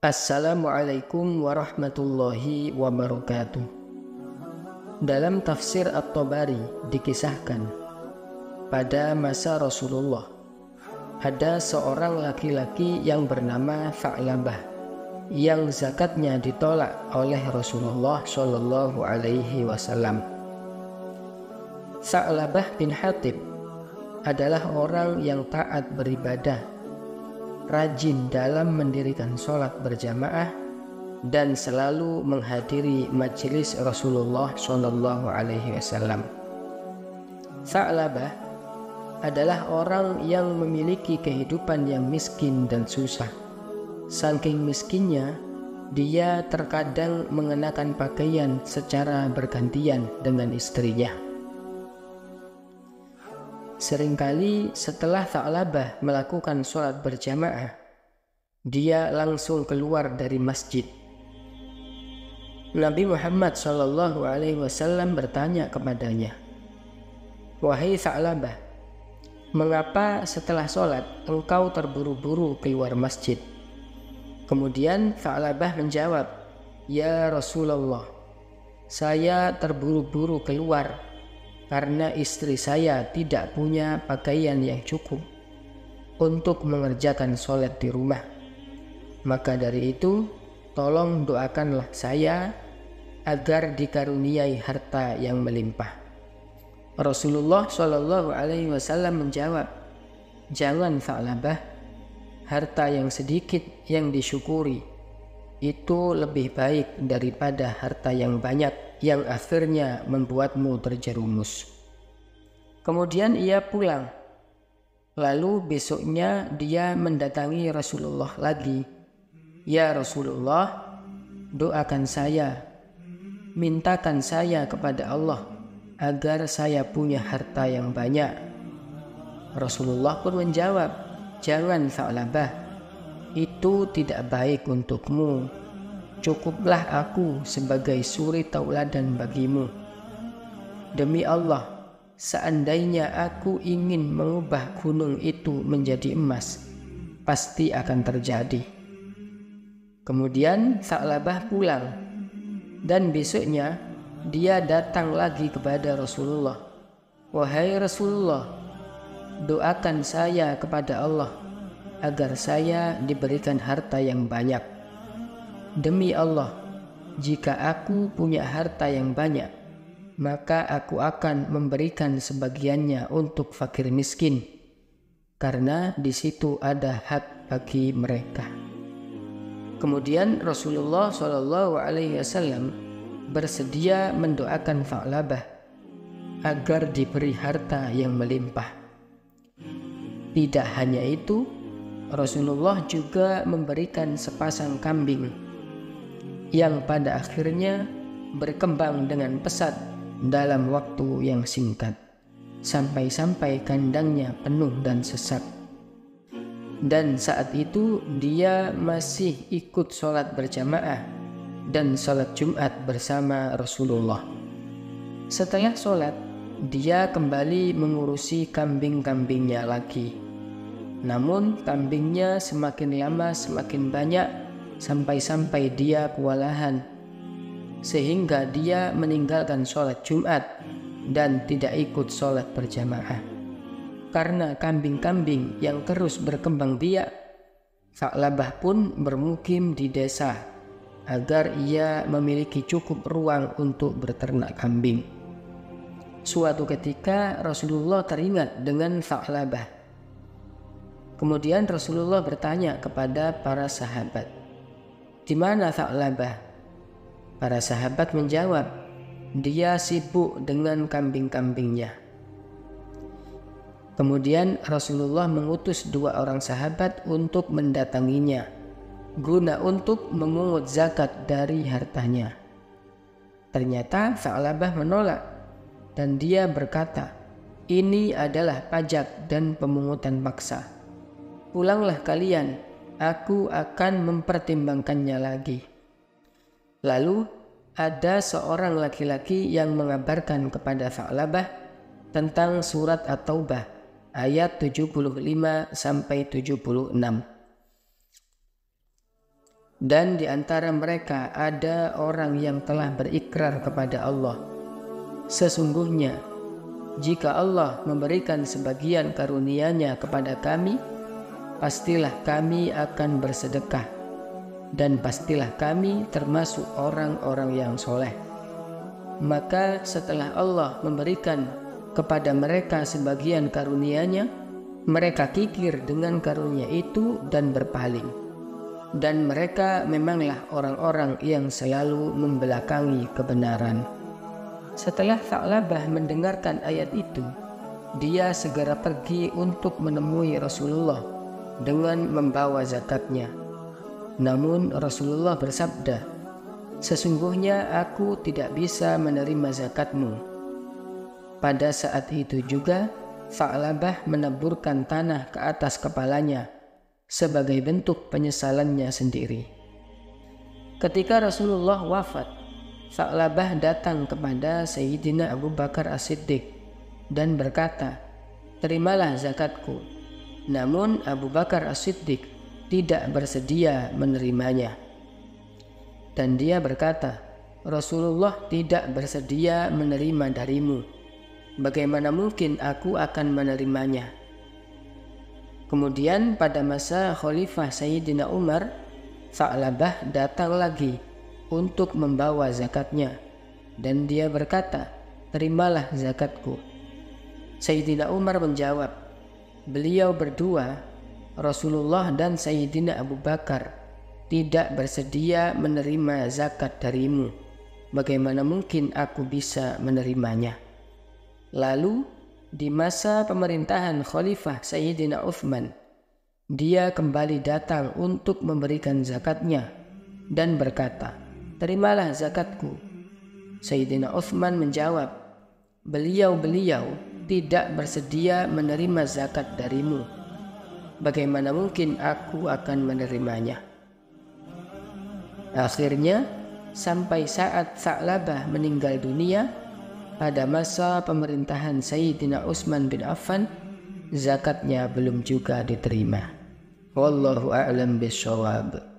Assalamualaikum warahmatullahi wabarakatuh. Dalam tafsir At-Tabari dikisahkan, pada masa Rasulullah ada seorang laki-laki yang bernama Tha'labah yang zakatnya ditolak oleh Rasulullah Shallallahu Alaihi Wasallam. Tha'labah bin Hatib adalah orang yang taat beribadah, rajin dalam mendirikan sholat berjamaah, dan selalu menghadiri majelis Rasulullah Shallallahu Alaihi Wasallam. Tha'labah adalah orang yang memiliki kehidupan yang miskin dan susah. Saking miskinnya, dia terkadang mengenakan pakaian secara bergantian dengan istrinya. Seringkali setelah Tha'labah melakukan sholat berjamaah, dia langsung keluar dari masjid. Nabi Muhammad SAW bertanya kepadanya, "Wahai Tha'labah, mengapa setelah sholat engkau terburu-buru keluar masjid?" Kemudian Tha'labah menjawab, "Ya Rasulullah, saya terburu-buru keluar karena istri saya tidak punya pakaian yang cukup untuk mengerjakan sholat di rumah. Maka dari itu, tolong doakanlah saya agar dikaruniai harta yang melimpah." Rasulullah Shallallahu Alaihi Wasallam menjawab, "Jangan Tha'labah, harta yang sedikit yang disyukuri itu lebih baik daripada harta yang banyak yang akhirnya membuatmu terjerumus." Kemudian ia pulang. Lalu besoknya dia mendatangi Rasulullah lagi. "Ya Rasulullah, doakan saya, mintakan saya kepada Allah agar saya punya harta yang banyak." Rasulullah pun menjawab, "Jangan Tha'labah, itu tidak baik untukmu. Cukuplah aku sebagai suri tauladan bagimu. Demi Allah, seandainya aku ingin mengubah gunung itu menjadi emas, pasti akan terjadi." Kemudian Tha'labah pulang, dan besoknya dia datang lagi kepada Rasulullah. "Wahai Rasulullah, doakan saya kepada Allah agar saya diberikan harta yang banyak. Demi Allah, jika aku punya harta yang banyak, maka aku akan memberikan sebagiannya untuk fakir miskin, karena di situ ada hak bagi mereka." Kemudian Rasulullah SAW bersedia mendoakan Tha'labah agar diberi harta yang melimpah. Tidak hanya itu, Rasulullah juga memberikan sepasang kambing yang pada akhirnya berkembang dengan pesat dalam waktu yang singkat, sampai-sampai kandangnya penuh dan sesak. Dan saat itu dia masih ikut sholat berjamaah dan sholat Jumat bersama Rasulullah. Setelah sholat, dia kembali mengurusi kambing-kambingnya lagi. Namun kambingnya semakin lama semakin banyak, sampai-sampai dia kewalahan, sehingga dia meninggalkan sholat Jumat dan tidak ikut sholat berjamaah. Karena kambing-kambing yang terus berkembang biak, Tha'labah pun bermukim di desa agar ia memiliki cukup ruang untuk berternak kambing. Suatu ketika Rasulullah teringat dengan Tha'labah. Kemudian Rasulullah bertanya kepada para sahabat, "Di mana Tha'labah?" Para sahabat menjawab, "Dia sibuk dengan kambing-kambingnya." Kemudian Rasulullah mengutus 2 orang sahabat untuk mendatanginya, guna untuk memungut zakat dari hartanya. Ternyata Tha'labah menolak, dan dia berkata, "Ini adalah pajak dan pemungutan paksa. Pulanglah kalian, aku akan mempertimbangkannya lagi." Lalu ada seorang laki-laki yang mengabarkan kepada Tha'labah tentang surat At-Taubah ayat 75-76. Dan di antara mereka ada orang yang telah berikrar kepada Allah, sesungguhnya jika Allah memberikan sebagian karunia-Nya kepada kami, pastilah kami akan bersedekah, dan pastilah kami termasuk orang-orang yang soleh. Maka setelah Allah memberikan kepada mereka sebagian karunia-Nya, mereka kikir dengan karunia itu dan berpaling. Dan mereka memanglah orang-orang yang selalu membelakangi kebenaran. Setelah Tha'labah mendengarkan ayat itu, dia segera pergi untuk menemui Rasulullah dengan membawa zakatnya. Namun Rasulullah bersabda, "Sesungguhnya aku tidak bisa menerima zakatmu." Pada saat itu juga Tha'labah menaburkan tanah ke atas kepalanya sebagai bentuk penyesalannya sendiri. Ketika Rasulullah wafat, Tha'labah datang kepada Sayyidina Abu Bakar As-Siddiq dan berkata, "Terimalah zakatku." Namun Abu Bakar As-Siddiq tidak bersedia menerimanya. Dan dia berkata, "Rasulullah tidak bersedia menerima darimu. Bagaimana mungkin aku akan menerimanya?" Kemudian pada masa Khalifah Sayyidina Umar, Tha'labah datang lagi untuk membawa zakatnya, dan dia berkata, "Terimalah zakatku." Sayyidina Umar menjawab, "Beliau berdua, Rasulullah dan Sayyidina Abu Bakar, tidak bersedia menerima zakat darimu. Bagaimana mungkin aku bisa menerimanya?" Lalu di masa pemerintahan Khalifah Sayyidina Uthman, dia kembali datang untuk memberikan zakatnya dan berkata, "Terimalah zakatku." Sayyidina Uthman menjawab, Beliau tidak bersedia menerima zakat darimu. Bagaimana mungkin aku akan menerimanya?" Akhirnya, sampai saat Tha'labah meninggal dunia pada masa pemerintahan Sayyidina Utsman bin Affan, zakatnya belum juga diterima. Wallahu a'lam bishawab.